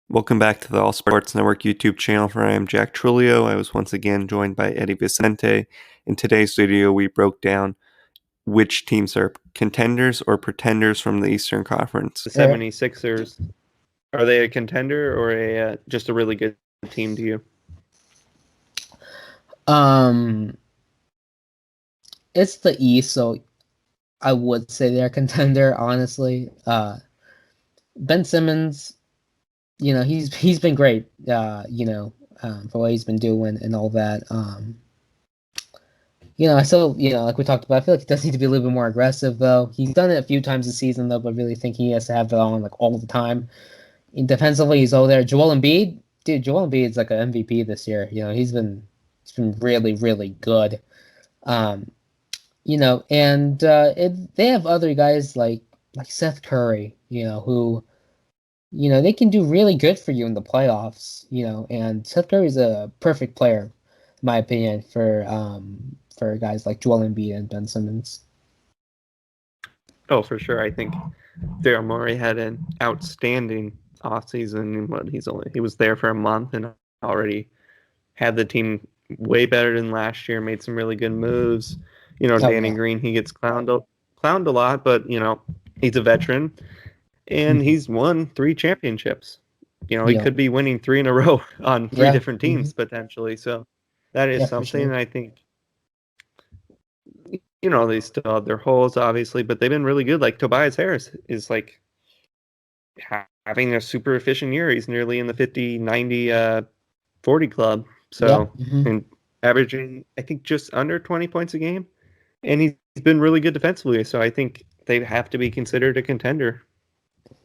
Welcome back to the All Sports Network YouTube channel where I am Jack Trulio. I was once again joined by Eddie Vicente. In today's video, we broke down which teams are contenders or pretenders from the Eastern Conference. The 76ers, are they a contender or just a really good team to you? It's the East, so I would say they're a contender, honestly. Ben Simmons, he's been great, for what he's been doing and all that. I still, like we talked about, I feel like he does need to be a little bit more aggressive, though. He's done it a few times this season, though, but really think he has to have it on, like, all the time. Defensively, he's over there. Joel Embiid's like an MVP this year. He's been really, really good. They have other guys like Seth Curry, who, they can do really good for you in the playoffs, and Seth Curry's a perfect player, in my opinion, for guys like Joel Embiid and Ben Simmons. Oh, for sure. I think Daryl Morey had an outstanding offseason. He was there for a month and already had the team way better than last year, made some really good moves. Danny Green, he gets clowned a lot, but, he's a veteran, and he's won 3 championships. He could be winning 3 in a row on 3 different teams, potentially. So that is something, sure. I think, they still have their holes, obviously, but they've been really good. Like, Tobias Harris is, like, having a super efficient year. He's nearly in the 50, 90, 40 club. So, and averaging, I think, just under 20 points a game. And he's been really good defensively. So I think they have to be considered a contender.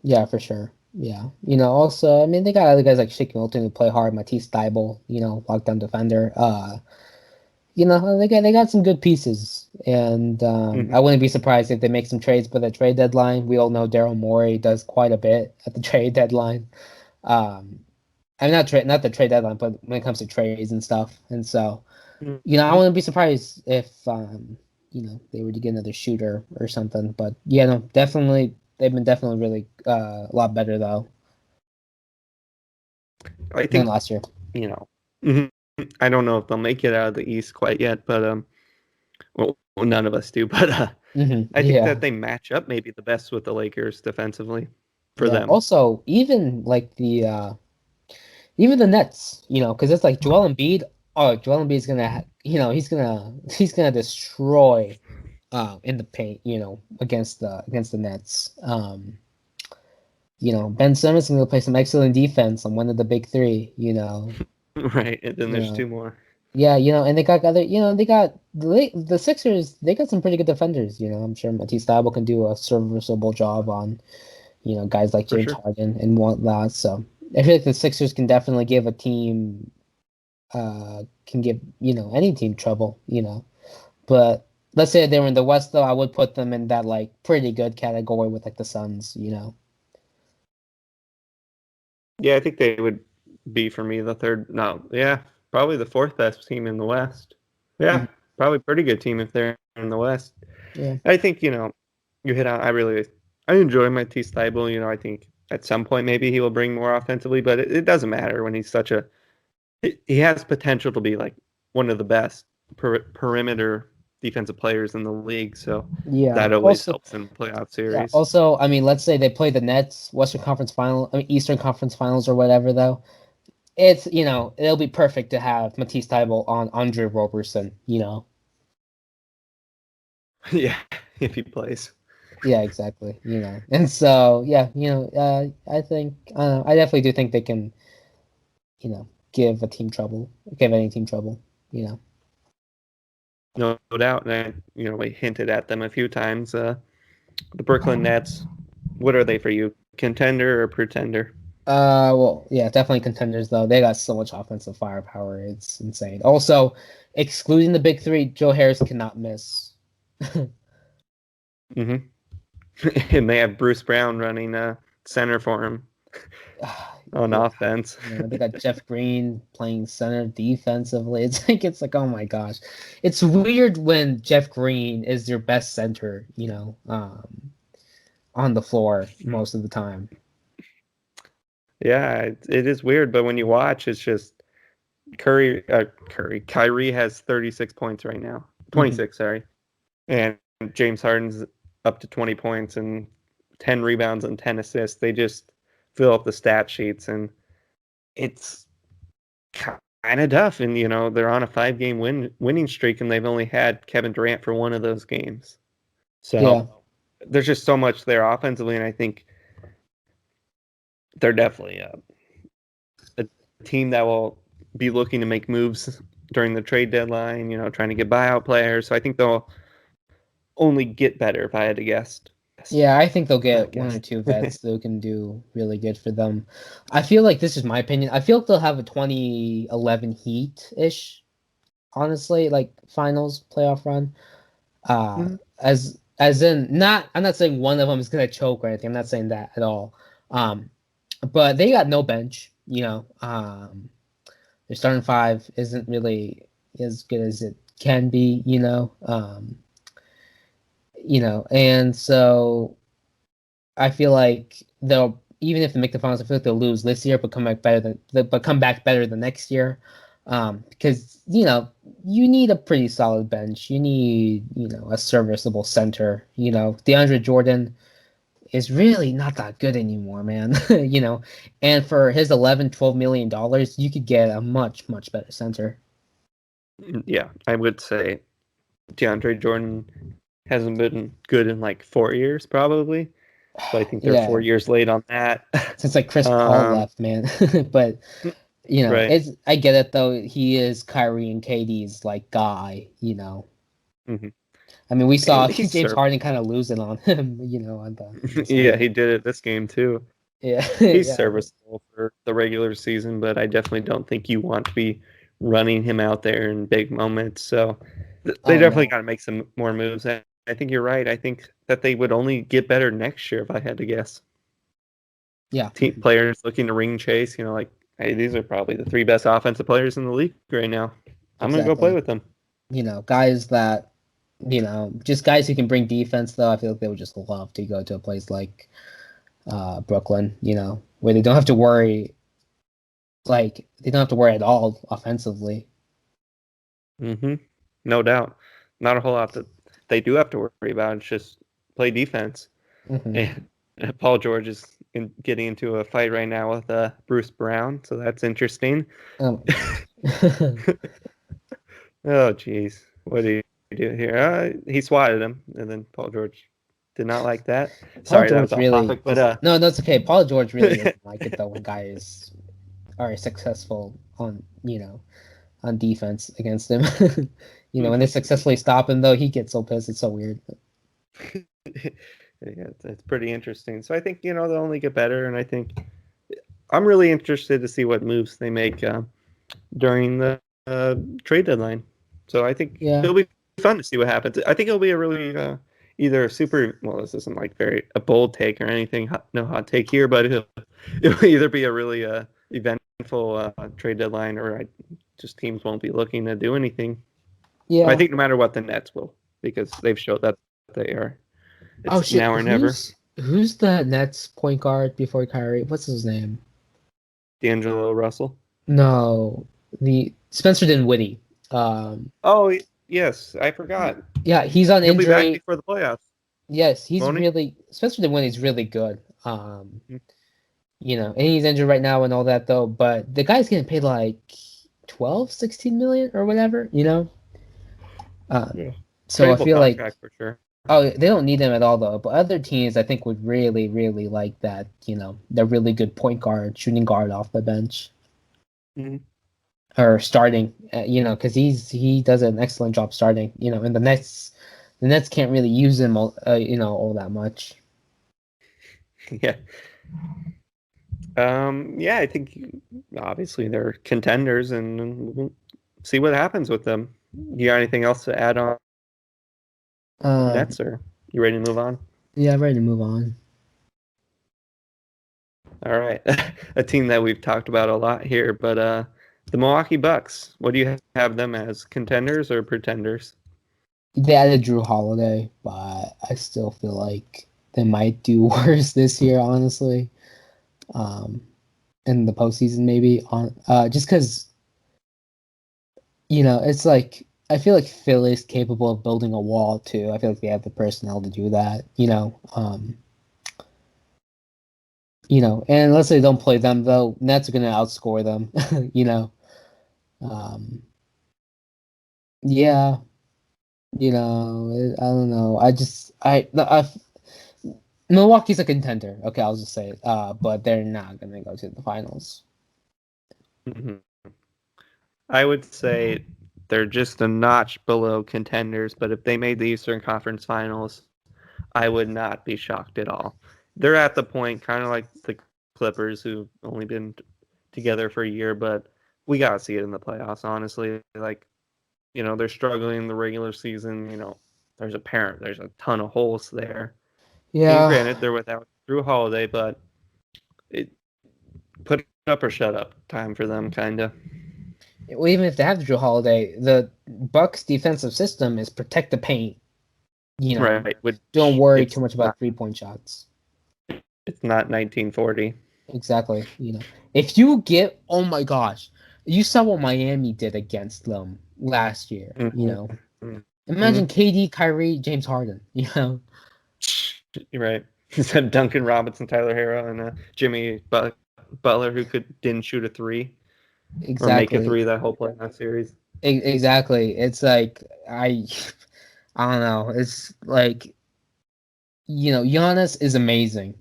Yeah, for sure. Yeah. Also, I mean, they got other guys like Shake Milton who play hard, Matisse Thybulle, lockdown defender. They got some good pieces. And I wouldn't be surprised if they make some trades by the trade deadline. We all know Daryl Morey does quite a bit at the trade deadline. I'm not the trade deadline, but when it comes to trades and stuff. And so, I wouldn't be surprised if they were to get another shooter or something. But yeah, no, definitely they've been definitely really a lot better though. I think than last year. I don't know if they'll make it out of the East quite yet, but well, none of us do. But I think that they match up maybe the best with the Lakers defensively for them. Also, even like the Nets, because it's like Joel Embiid. Oh, Joel Embiid's gonna, he's gonna destroy, in the paint, against the Nets. Ben Simmons is gonna play some excellent defense on one of the big 3. Right, and then there's 2 more. Yeah, and they got other, they got the Sixers. They got some pretty good defenders. I'm sure Matisse Thybulle can do a serviceable job on, guys like James Harden and whatnot. So I feel like the Sixers can definitely give a team, can give any team trouble. But let's say they were in the West, though, I would put them in that like pretty good category with like the Suns. Yeah, I think they would be for me the third. No, yeah, probably the 4th best team in the West. Yeah, probably pretty good team if they're in the West. Yeah, I think you hit on. I enjoy Matisse Thybulle. I think at some point maybe he will bring more offensively, but it doesn't matter when he's he has potential to be like one of the best perimeter defensive players in the league. So that always helps in playoff series. Yeah, also, I mean, let's say they play the Nets, Eastern Conference Finals or whatever, though. It's, it'll be perfect to have Matisse Thybulle on Andre Roberson, Yeah, if he plays. Yeah, exactly. And so, yeah, I think, I definitely do think they can, give any team trouble, No doubt. And, we hinted at them a few times. The Brooklyn Nets, what are they for you? Contender or pretender? Well, yeah, definitely contenders, though. They got so much offensive firepower. It's insane. Also, excluding the big 3, Joe Harris cannot miss. And they have Bruce Brown running center for him on offense. They got Jeff Green playing center defensively. It's like, oh my gosh. It's weird when Jeff Green is your best center, on the floor most of the time. Yeah, it is weird, but when you watch, it's just Kyrie has 36 points right now. 26, sorry. And James Harden's up to 20 points and 10 rebounds and 10 assists. They just fill up the stat sheets, and it's kind of tough. And, they're on a 5-game winning streak, and they've only had Kevin Durant for one of those games. So there's just so much there offensively, and I think they're definitely a team that will be looking to make moves during the trade deadline, trying to get buyout players. So I think they'll only get better if I had to guess. Yeah, I think they'll get one or two vets that can do really good for them. I feel like, this is my opinion, I feel like they'll have a 2011 Heat-ish, honestly, like finals playoff run. As in, I'm not saying one of them is gonna choke or anything. I'm not saying that at all. But they got no bench, their starting five isn't really as good as it can be, and so I feel like they'll, even if they make the finals, I feel like they'll lose this year, but come back better the next year. Because you need a pretty solid bench. You need a serviceable center. DeAndre Jordan is really not that good anymore, man. And for his $11-12 million, you could get a much better center. Yeah, I would say DeAndre Jordan hasn't been good in like 4 years, probably. So I think they're 4 years late on that. Since like Chris Paul left, man. But right. it's, I get it though. He is Kyrie and KD's like guy. Mm-hmm. I mean, we saw James Harden kind of losing on him. On the yeah, he did it this game too. Yeah, he's serviceable for the regular season, but I definitely don't think you want to be running him out there in big moments. So they definitely got to make some more moves. I think you're right. I think that they would only get better next year if I had to guess. Yeah. Team players looking to ring chase, like, hey, these are probably the 3 best offensive players in the league right now. I'm going to go play with them. Guys that, just guys who can bring defense, though. I feel like they would just love to go to a place like Brooklyn, where they don't have to worry. Like, they don't have to worry at all offensively. No doubt. Not a whole lot that they do have to worry about. It's just play defense. And Paul George is getting into a fight right now with Bruce Brown, so that's interesting. Oh, geez. What did he do here? He swatted him, and then Paul George did not like that. Sorry, that was off topic, but no, that's okay. Paul George really doesn't like it though when guys are successful on on defense against him. When they successfully stop him, though, he gets so pissed. It's so weird. Yeah, it's pretty interesting. So I think they'll only get better, and I think I'm really interested to see what moves they make during the trade deadline. So I think it'll be fun to see what happens. I think it'll be a really either super, well, this isn't like a bold take or anything, no hot take here, but it'll either be a really eventful trade deadline, or just teams won't be looking to do anything. Yeah, I think no matter what, the Nets will, because they've showed that they are. It's now or never. Who's the Nets point guard before Kyrie? What's his name? D'Angelo Russell. No, the Spencer Dinwiddie. Oh yes, I forgot. Yeah, he's on injury. He'll be back before the playoffs. Yes, he's Spencer Dinwiddie's really good. And he's injured right now and all that though. But the guy's getting paid like 12-16 million or whatever. So I feel like for sure. Oh, they don't need him at all though. But other teams, I think, would really like that. They're really good point guard, shooting guard off the bench, or starting. Because he does an excellent job starting. And the Nets can't really use him all that much. Yeah. Yeah, I think obviously they're contenders, and we'll see what happens with them. You got anything else to add on? Nets, or you ready to move on? Yeah, I'm ready to move on. All right. A team that we've talked about a lot here, but the Milwaukee Bucks. What do you have them as, contenders or pretenders? They added Drew Holiday, but I still feel like they might do worse this year, honestly. in the postseason, maybe on just because it's like I feel like Philly's capable of building a wall too. I feel like they have the personnel to do that. And let's say they don't play them though, Nets are gonna outscore them. Um, yeah, I don't know. Milwaukee's a contender. Okay, I'll just say it. But they're not gonna go to the finals. Mm-hmm. I would say they're just a notch below contenders, but if they made the Eastern Conference Finals, I would not be shocked at all. They're at the point, kind of like the Clippers, who've only been together for a year, but we gotta see it in the playoffs. Honestly, like they're struggling in the regular season. There's a ton of holes there. And Yeah. granted, they're without Drew Holiday, but it put up or shut up time for them, kind of. Well, even if they have Drew Holiday, the Bucks' defensive system is protect the paint. Right. Don't worry too much about 3-point shots. It's not 1940. Exactly. If you get, oh my gosh, you saw what Miami did against them last year. Mm-hmm. Imagine KD, Kyrie, James Harden. You're right. You said Duncan Robinson, Tyler Hero, and Jimmy Butler, who didn't shoot a three. Exactly. Or make a three that whole play in that series. Exactly. It's like I don't know. It's like Giannis is amazing.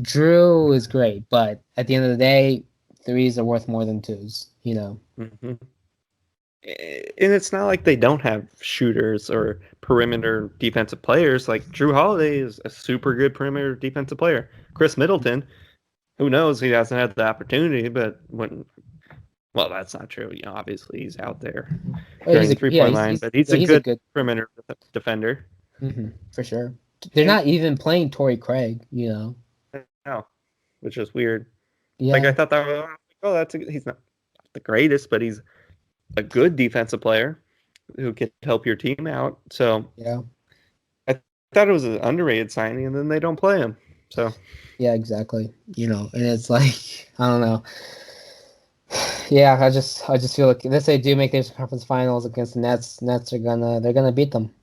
Drew is great, but at the end of the day, threes are worth more than twos. Mm-hmm. And it's not like they don't have shooters or perimeter defensive players. Like Drew Holiday is a super good perimeter defensive player. Chris Middleton, who knows? He hasn't had the opportunity, but well, that's not true. Obviously he's out there during the 3-point line, but he's a good perimeter defender. Mm-hmm, for sure. They're not even playing Torrey Craig, No, which is weird. Yeah. Like I thought he's not the greatest, but he's a good defensive player who can help your team out. So yeah, I thought it was an underrated signing, and then they don't play him. So yeah, exactly. And it's like I don't know. Yeah, I just feel like let's say do make the conference finals against the Nets. Nets are gonna beat them.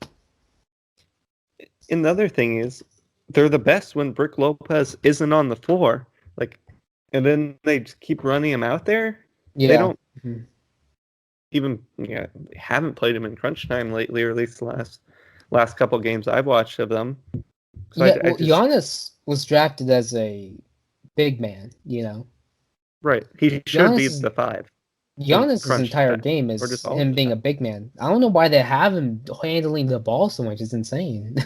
And the other thing is, they're the best when Brook Lopez isn't on the floor. And then they just keep running him out there. Yeah. They don't they haven't played him in crunch time lately, or at least the last couple games I've watched of them. So Giannis was drafted as a big man, Right. He should be the 5. Giannis' entire game is him being a big man. I don't know why they have him handling the ball so much. It's insane.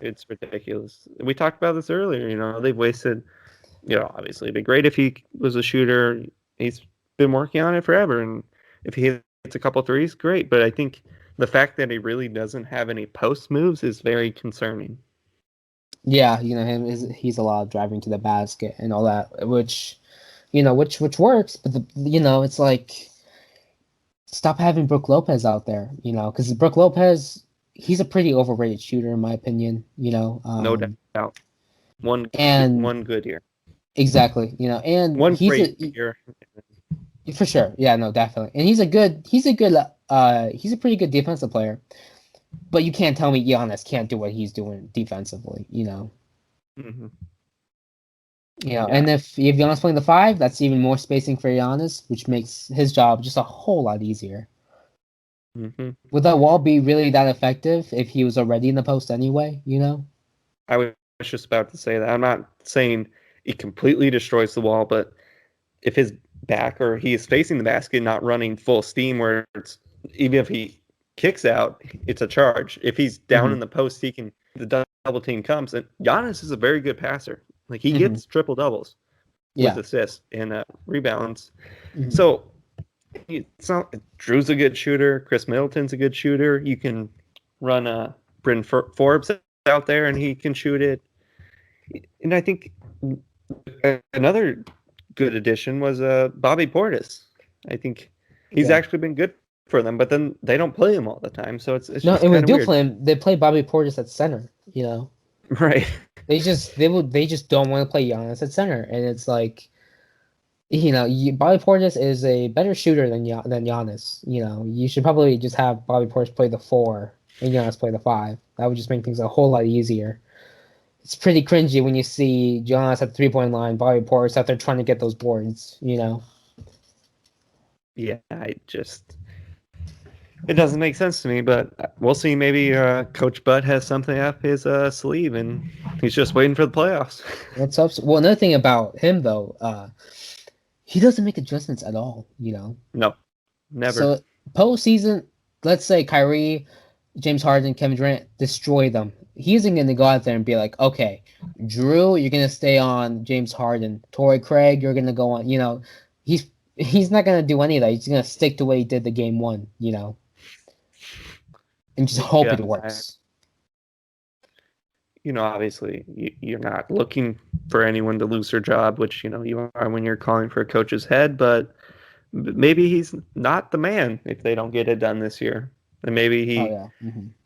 It's ridiculous. We talked about this earlier. They've wasted. Obviously, it'd be great if he was a shooter. He's been working on it forever, and if he hits a couple threes, great. But I think the fact that he really doesn't have any post moves is very concerning. Yeah, he's a lot of driving to the basket and all that, which works. But it's like stop having Brook Lopez out there, because Brook Lopez, he's a pretty overrated shooter in my opinion. No doubt. One good year. Exactly, and one great year. For sure. Yeah, no, definitely. And he's a pretty good defensive player. But you can't tell me Giannis can't do what he's doing defensively, Mm-hmm. And if Giannis playing the 5, that's even more spacing for Giannis, which makes his job just a whole lot easier. Mm-hmm. Would that wall be really that effective if he was already in the post anyway, I was just about to say that. I'm not saying it completely destroys the wall, but if his back or he is facing the basket, not running full steam, where it's even if he kicks out, it's a charge. If he's down in the post, the double team comes, and Giannis is a very good passer. Like he gets triple doubles with assists and rebounds. So it's not Drew's a good shooter. Chris Middleton's a good shooter. You can run Bryn Forbes out there, and he can shoot it. And I think another good addition was Bobby Portis. I think he's actually been good for them, but then they don't play him all the time, so it's no. Just and when they do weird. play him, they play Bobby Portis at center. Right. They just don't want to play Giannis at center, and it's like Bobby Portis is a better shooter than Giannis. You should probably just have Bobby Portis play the 4 and Giannis play the 5. That would just make things a whole lot easier. It's pretty cringy when you see Giannis at the 3-point line, Bobby Portis out there trying to get those boards. Yeah, it doesn't make sense to me, but we'll see. Maybe Coach Bud has something up his sleeve, and he's just waiting for the playoffs. That's up. Well, another thing about him though, he doesn't make adjustments at all. No, never. So postseason, let's say Kyrie, James Harden, Kevin Durant destroy them. He isn't going to go out there and be like, okay, Drew, you're going to stay on James Harden. Torrey Craig, you're going to go on. He's not going to do any of that. He's going to stick to what he did the game 1. And just hope it works. Obviously, you're not looking for anyone to lose their job, which you are when you're calling for a coach's head. But maybe he's not the man if they don't get it done this year. And maybe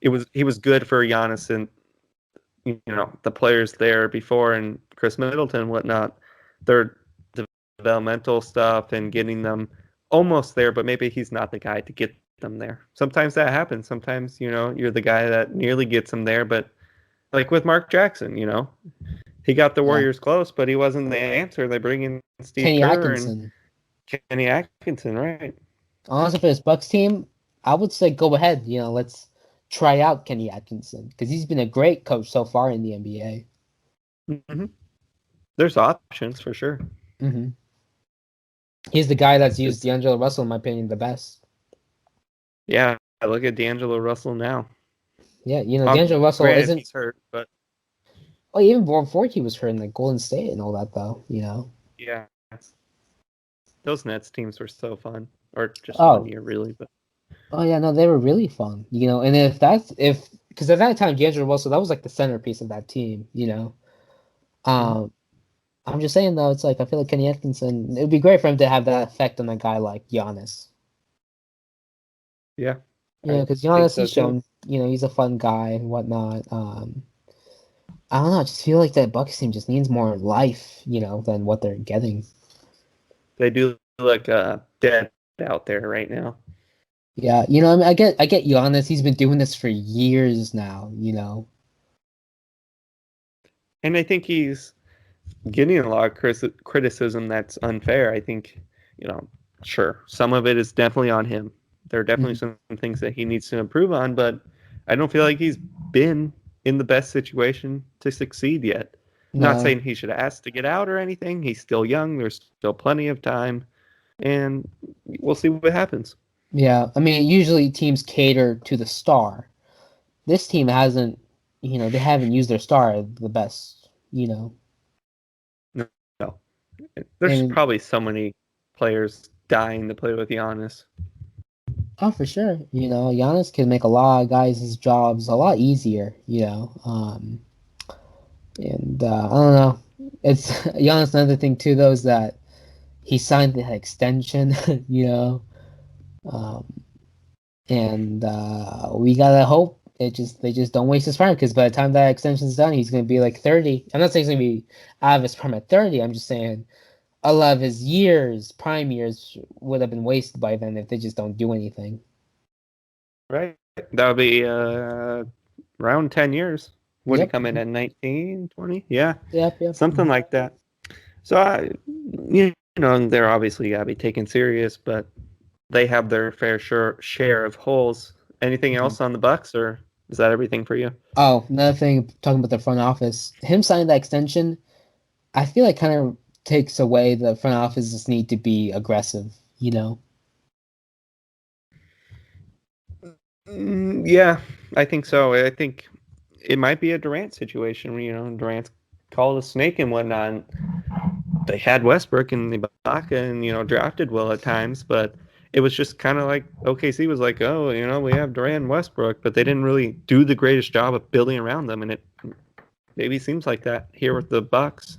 he was good for Giannis and the players there before and Chris Middleton and whatnot. Their developmental stuff and getting them almost there, but maybe he's not the guy to get them there. Sometimes that happens. Sometimes you're the guy that nearly gets them there, but like with Mark Jackson, he got the Warriors close, but he wasn't the answer. They bring in Steve Kerr and Kenny Atkinson, right? Honestly, for this Bucks team, I would say go ahead. Let's try out Kenny Atkinson because he's been a great coach so far in the NBA. Mm-hmm. There's options for sure. Mm-hmm. He's the guy that's used D'Angelo Russell, in my opinion, the best. Yeah, look at D'Angelo Russell now. Yeah, D'Angelo Russell isn't. He's hurt, but even before he was hurt in like Golden State and all that, though. Yeah, those Nets teams were so fun, or just 1 year really, but. Oh yeah, no, they were really fun. And because at that time D'Angelo Russell, that was like the centerpiece of that team. I'm just saying though, it's like I feel like Kenny Atkinson. It would be great for him to have that effect on a guy like Giannis. Yeah. Because Giannis, he's shown, he's a fun guy and whatnot. I don't know. I just feel like that Bucks team just needs more life, than what they're getting. They do look dead out there right now. Yeah, I get Giannis. He's been doing this for years now, And I think he's getting a lot of criticism that's unfair. I think, sure, some of it is definitely on him. There are definitely some things that he needs to improve on, but I don't feel like he's been in the best situation to succeed yet. No. Not saying he should ask to get out or anything. He's still young. There's still plenty of time, and we'll see what happens. Yeah, I mean, usually teams cater to the star. This team hasn't, they haven't used their star the best, No. There's probably so many players dying to play with Giannis. Oh, for sure. Giannis can make a lot of guys' jobs a lot easier, and I don't know. It's Giannis. Another thing too, though, is that he signed the extension, and we gotta hope they just don't waste his prime, because by the time that extension's done, he's gonna be like 30. I'm not saying he's gonna be out of his prime at 30. I'm just saying a lot of his prime years would have been wasted by then if they just don't do anything. Right. That would be around 10 years. Would he come in at 19, 20? Yeah. Yep. Something like that. So, they're obviously got to be taken serious, but they have their fair share of holes. Anything else on the Bucks, or is that everything for you? Oh, another thing, talking about the front office. Him signing that extension, I feel like kind of takes away the front office's need to be aggressive, Yeah, I think so. I think it might be a Durant situation where, Durant's called a snake and whatnot. They had Westbrook and Ibaka and, drafted well at times, but it was just kind of like OKC was like, oh, we have Durant and Westbrook, but they didn't really do the greatest job of building around them, and it maybe seems like that here with the Bucks.